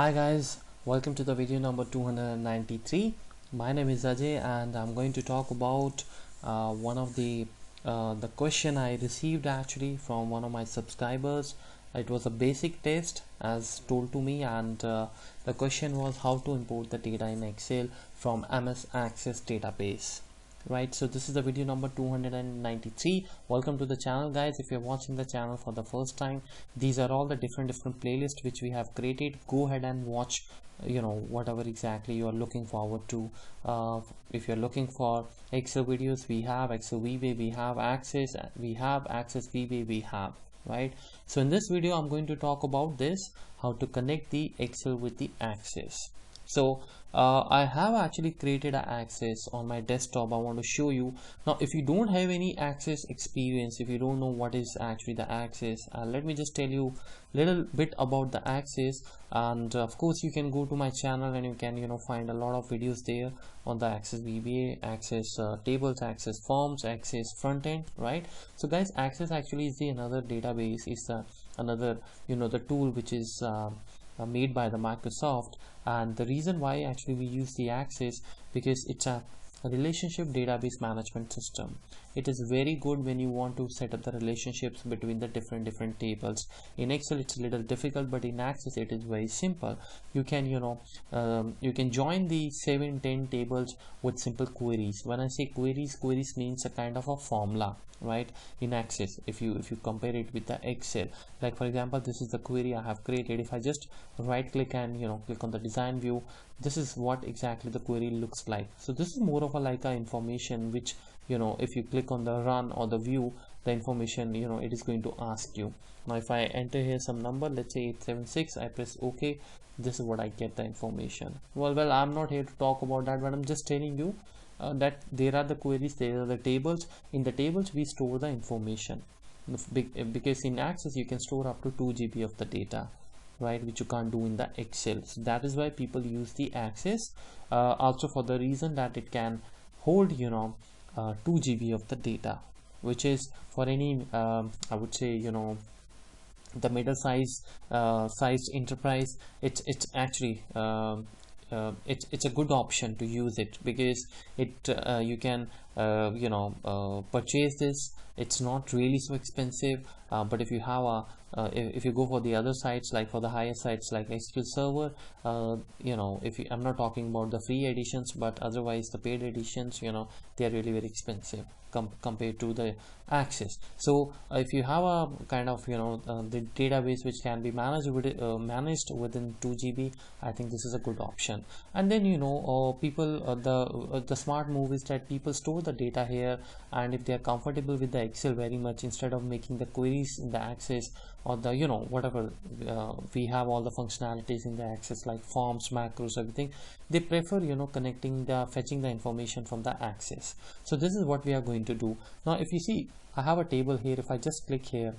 Hi guys, welcome to the video number 293. My name is Ajay and I'm going to talk about one of the question I received actually from one of my subscribers. It was a basic test as told to me, and the question was how to import the data in Excel from MS Access database. Right, so this is the video number 293. Welcome to the channel guys. If you're watching the channel for the first time, these are all the different playlists which we have created. Go ahead and watch whatever exactly you are looking forward to. If you're looking for Excel videos, we have Excel VBA, we have Access VBA, we have, right? So in this video I'm going to talk about this, how to connect the Excel with the Access. So I have actually created an Access on my desktop. I want to show you. Now if you don't have any Access experience, if you don't know what is actually the Access, let me just tell you a little bit about the Access. And of course you can go to my channel and you can find a lot of videos there on the Access VBA, Access tables, Access forms, Access front end, right? So guys, Access actually is the another database, is the another the tool which is made by the Microsoft. And the reason why actually we use the Access, because it's a relationship database management system. It is very good when you want to set up the relationships between the different tables. In Excel it's a little difficult, but in Access it is very simple. You can you can join the 7-10 tables with simple queries. When I say queries means a kind of a formula, right? In Access, if you compare it with the Excel, like for example, this is the query I have created. If I just right click and click on the design view, this is what exactly the query looks like. So this is more of a like a information which if you click on the run or the view, the information it is going to ask you. Now if I enter here some number, let's say 876, I press OK, this is what I get the information. Well, I'm not here to talk about that, but I'm just telling you that there are the queries, there are the tables. In the tables we store the information, because in Access you can store up to 2 GB of the data, right, which you can't do in the Excel. So that is why people use the Access, also for the reason that it can hold 2 GB of the data, which is for any I would say the middle sized enterprise, it's actually it's a good option to use it, because it you can purchase this. It's not really so expensive, but if you have a if you go for the other sites, like for the higher sites like SQL Server, I'm not talking about the free editions, but otherwise the paid editions, they are really very expensive compared to the Access. So if you have a kind of the database which can be managed within 2 GB, I think this is a good option. And then people the smart move is that people store the data here, and if they are comfortable with the Excel very much, instead of making the queries in the Access, or the whatever we have all the functionalities in the Access like forms, macros, everything, they prefer fetching the information from the Access. So this is what we are going to do. Now if you see, I have a table here. If I just click here,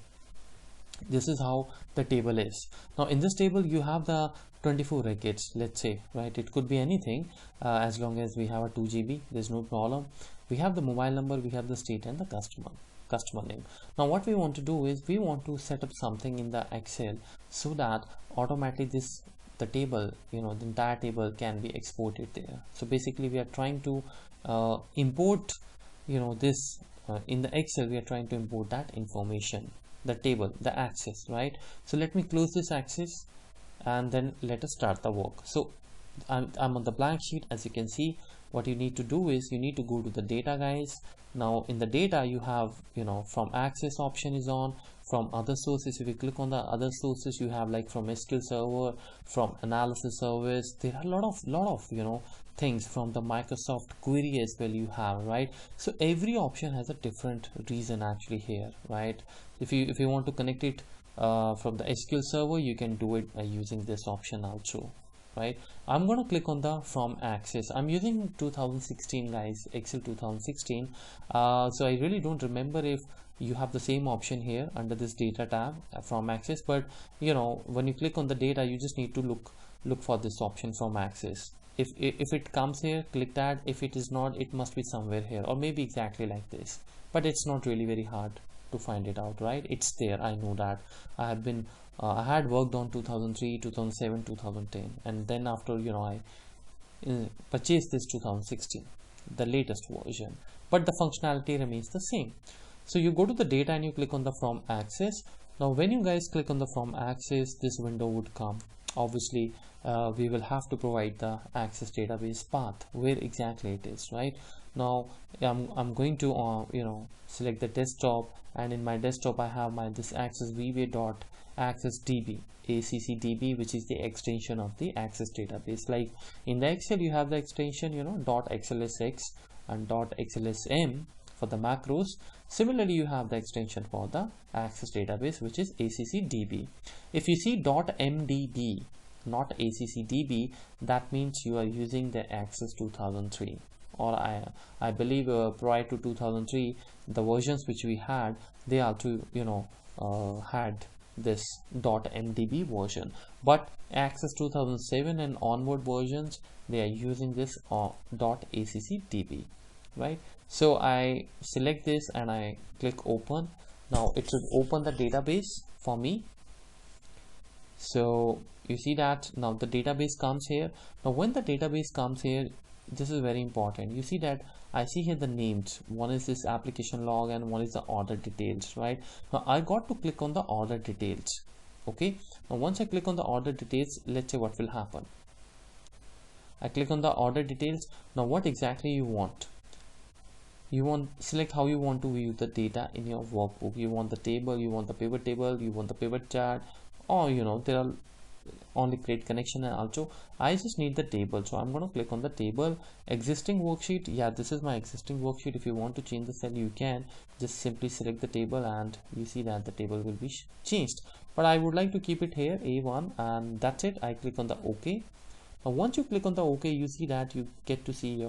this is how the table is. Now in this table you have the 24 records, let's say, right? It could be anything, as long as we have a 2 GB, there's no problem. We have the mobile number, we have the state, and the customer name. Now what we want to do is we want to set up something in the Excel so that automatically the table, the entire table can be exported there. So basically we are trying to import this in the Excel. We are trying to import that information, the table, the Access, right? So let me close this Access, and then let us start the work. So I'm on the blank sheet. As you can see, what you need to do is you need to go to the data, guys. Now in the data you have from Access option is on, from other sources. If you click on the other sources, you have like from SQL Server, from analysis service. There are a lot of things from the Microsoft query as well you have, right? So every option has a different reason actually here, right? If you want to connect it from the SQL Server, you can do it by using this option also, right? I'm gonna click on the from Access. I'm using 2016, guys, Excel 2016. So I really don't remember if you have the same option here under this data tab from Access, but when you click on the data, you just need to look for this option from Access. If it comes here, click that. If it is not, it must be somewhere here, or maybe exactly like this, but it's not really very hard to find it out, right? It's there. I know that I have been I had worked on 2003, 2007, 2010, and then after I purchased this 2016, the latest version, but the functionality remains the same. So you go to the data and you click on the from access. Now when you guys click on the from access, this window would come. Obviously we will have to provide the access database path, where exactly it is. Right now I'm going to select the desktop, and in my desktop I have my this access vba dot access db ACCDB, which is the extension of the access database. Like in the Excel you have the extension .xlsx and .xlsm for the macros. Similarly you have the extension for the access database, which is ACCDB. If you see .mdb, not ACCDB, that means you are using the access 2003, or I believe prior to 2003 the versions which we had, they also had this .mdb version, but access 2007 and onward versions, they are using this .accdb, right? So I select this and I click open. Now it should open the database for me. So you see that now the database comes here. Now when the database comes here, this is very important. You see that I see here the names. One is this application log and one is the order details, right? Now I got to click on the order details. Okay, now once I click on the order details, let's say what will happen. I click on the order details. Now what exactly you want? You want select how you want to view the data in your workbook. You want the table, you want the pivot table, you want the pivot chart, or there are only create connection, and also I just need the table. So I'm going to click on the table. Existing worksheet, yeah, this is my existing worksheet. If you want to change the cell, you can just simply select the table and you see that the table will be changed, but I would like to keep it here A1, and that's it. I click on the OK. Now once you click on the OK, you see that you get to see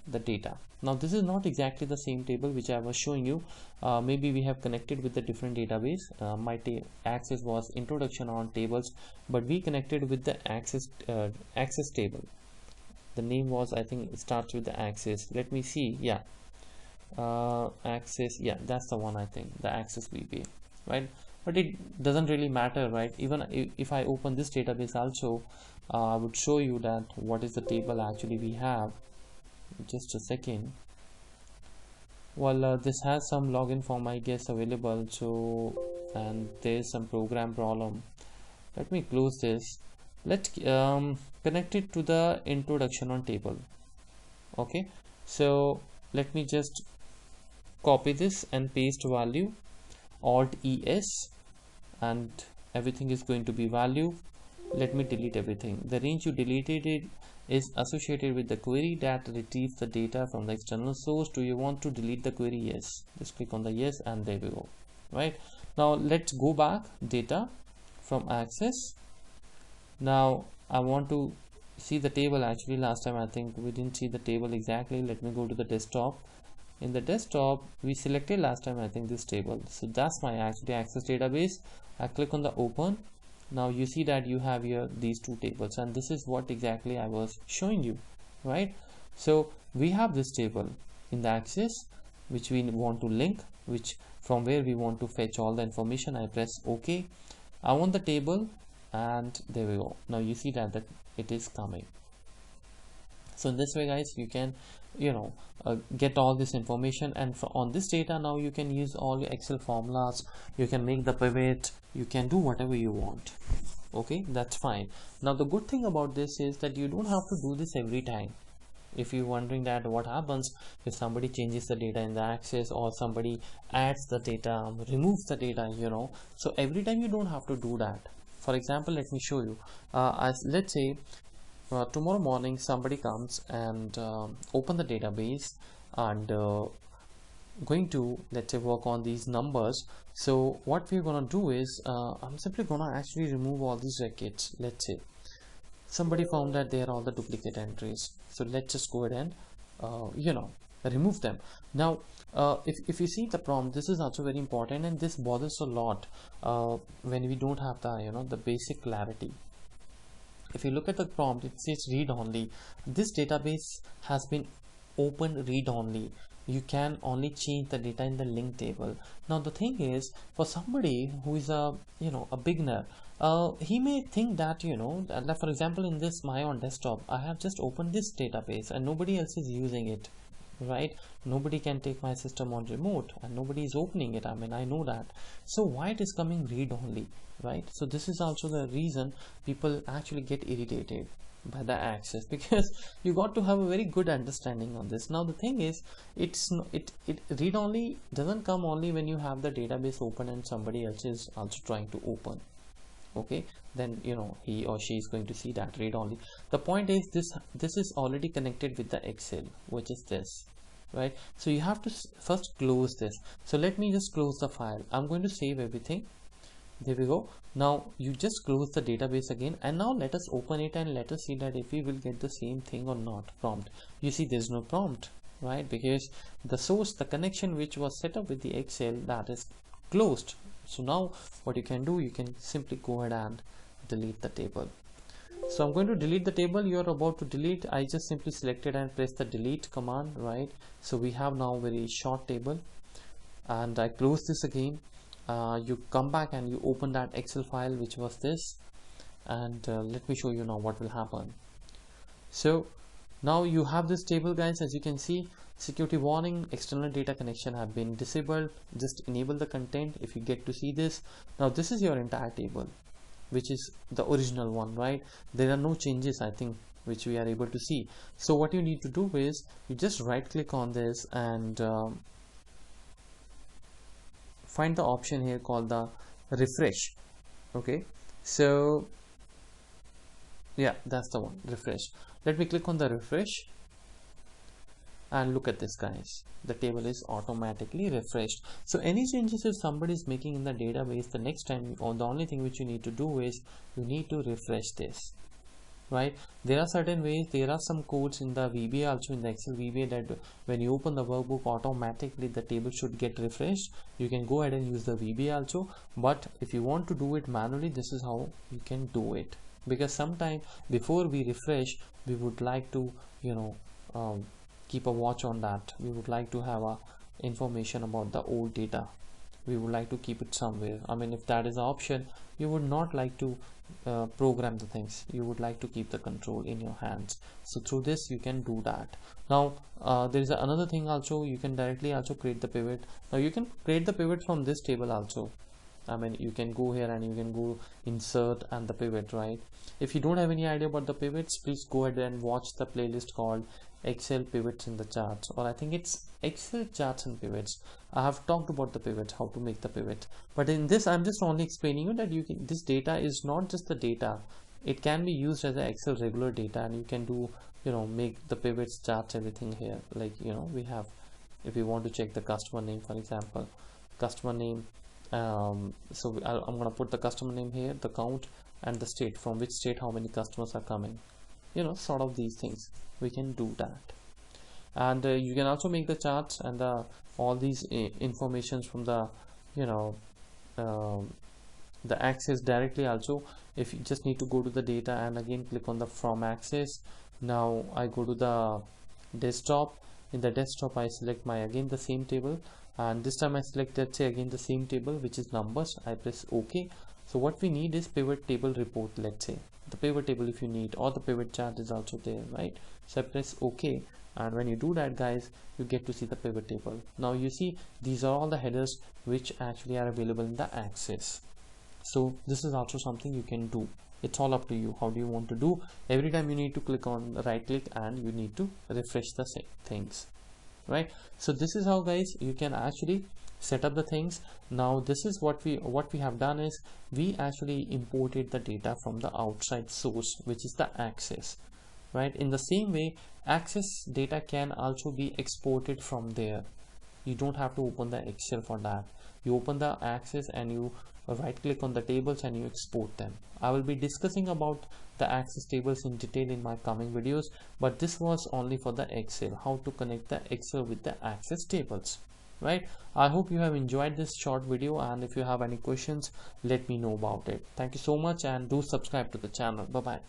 the data. Now this is not exactly the same table which I was showing you. Maybe we have connected with the different database. My access was introduction on tables, but we connected with the access table. The name was, I think it starts with the access. Let me see. Yeah, access, yeah, that's the one. I think the access VBA, right? But it doesn't really matter, right? Even if I open this database also, I would show you that what is the table actually we have. Just a second. Well, this has some login form, I guess, available. So, and there's some program problem. Let me close this. Let's connect it to the introduction on table. Okay, so let me just copy this and paste value, Alt ES, and everything is going to be value. Let me delete everything. The range you deleted it is associated with the query that retrieves the data from the external source. Do you want to delete the query? Yes. Just click on the yes, and there we go. Right now let's go back data from access. Now I want to see the table. Actually last time I think we didn't see the table exactly. Let me go to the desktop. In the desktop we selected last time I think this table, so that's my actually access database. I click on the open. Now you see that you have here these two tables, and this is what exactly I was showing you, right? So we have this table in the access which we want to link, which from where we want to fetch all the information. I press OK. I want the table, and there we go. Now you see that it is coming. So in this way, guys, you can get all this information, and on this data now you can use all your Excel formulas. You can make the pivot, you can do whatever you want. Okay, that's fine. Now the good thing about this is that you don't have to do this every time. If you're wondering that what happens if somebody changes the data in the access, or somebody adds the data, removes the data, so every time you don't have to do that. For example, let me show you. Let's say tomorrow morning somebody comes and open the database and going to, let's say, work on these numbers. So what we're gonna do is I'm simply gonna actually remove all these records. Let's say somebody found that they are all the duplicate entries, so let's just go ahead and remove them. Now if you see the prompt, this is also very important, and this bothers a lot when we don't have the the basic clarity. If you look at the prompt, it says read only. This database has been opened read only. you can only change the data in the link table. Now the thing is, for somebody who is a a beginner, he may think that that for example in this my own desktop I have just opened this database and nobody else is using it, right? Nobody can take my system on remote and nobody is opening it. I mean, I know that. So why it is coming read only, right? So this is also the reason people actually get irritated by the access, because you got to have a very good understanding on this. Now the thing is, it read only doesn't come only when you have the database open and somebody else is also trying to open. Okay, then he or she is going to see that read only. The point is, this is already connected with the Excel, which is this, right? So you have to first close this. So let me just close the file. I'm going to save everything. There we go. Now you just close the database again, and now let us open it and let us see that if we will get the same thing or not. Prompt. You see there's no prompt, right? Because the source, the connection which was set up with the Excel, that is closed. So now what you can do, you can simply go ahead and delete the table. So I'm going to delete the table you're about to delete. I just simply selected and press the delete command, right? So we have now very short table, and I close this again. You come back and you open that Excel file which was this, and let me show you now what will happen. So now you have this table, guys. As you can see, security warning, external data connection have been disabled. Just enable the content if you get to see this. Now this is your entire table, which is the original one, right? There are no changes, I think, which we are able to see. So what you need to do is you just right click on this and find the option here called the refresh. Okay, so yeah, that's the one, refresh. Let me click on the refresh and look at this, guys. The table is automatically refreshed. So any changes if somebody is making in the database, the next time, or the only thing which you need to do is you need to refresh this, right? There are certain ways, there are some codes in the VBA, also in the Excel VBA, that when you open the workbook, automatically the table should get refreshed. You can go ahead and use the VBA also, but if you want to do it manually, this is how you can do it. Because sometime before we refresh, we would like to keep a watch on that. We would like to have a information about the old data. We would like to keep it somewhere. I mean, if that is the option, you would not like to program the things. You would like to keep the control in your hands. So through this you can do that. Now there is another thing also. You can directly also create the pivot. Now you can create the pivot from this table also. I mean, you can go here and you can go insert and the pivot, right? If you don't have any idea about the pivots, please go ahead and watch the playlist called Excel pivots in the charts, or I think it's Excel charts and pivots. I have talked about the pivot, how to make the pivot, but in this I'm just only explaining you that this data is not just the data. It can be used as an Excel regular data, and you can do make the pivots, charts, everything here. Like we have, if we want to check the customer name, for example, customer name, so I'm gonna put the customer name here, the count, and the state, from which state how many customers are coming, sort of these things. We can do that. And you can also make the charts and all these informations from the the access directly also. If you just need to go to the data and again click on the from access. Now I go to the desktop. In the desktop I select my again the same table, and this time I select, let's say, again the same table, which is numbers. I press OK. So what we need is pivot table report, let's say the pivot table if you need, or the pivot chart is also there, right? So I press OK, and when you do that, guys, you get to see the pivot table. Now you see these are all the headers which actually are available in the access. So this is also something you can do. It's all up to you. How do you want to do? Every time you need to click on right click and you need to refresh the same things, right? So this is how, guys, you can actually set up the things. Now this is what we have done is we actually imported the data from the outside source, which is the access, right? In the same way, access data can also be exported from there. You don't have to open the Excel for that. You open the access and you right click on the tables and you export them. I will be discussing about the access tables in detail in my coming videos, but this was only for the Excel, how to connect the Excel with the access tables, right? I hope you have enjoyed this short video, and if you have any questions, let me know about it. Thank you so much, and do subscribe to the channel. Bye bye.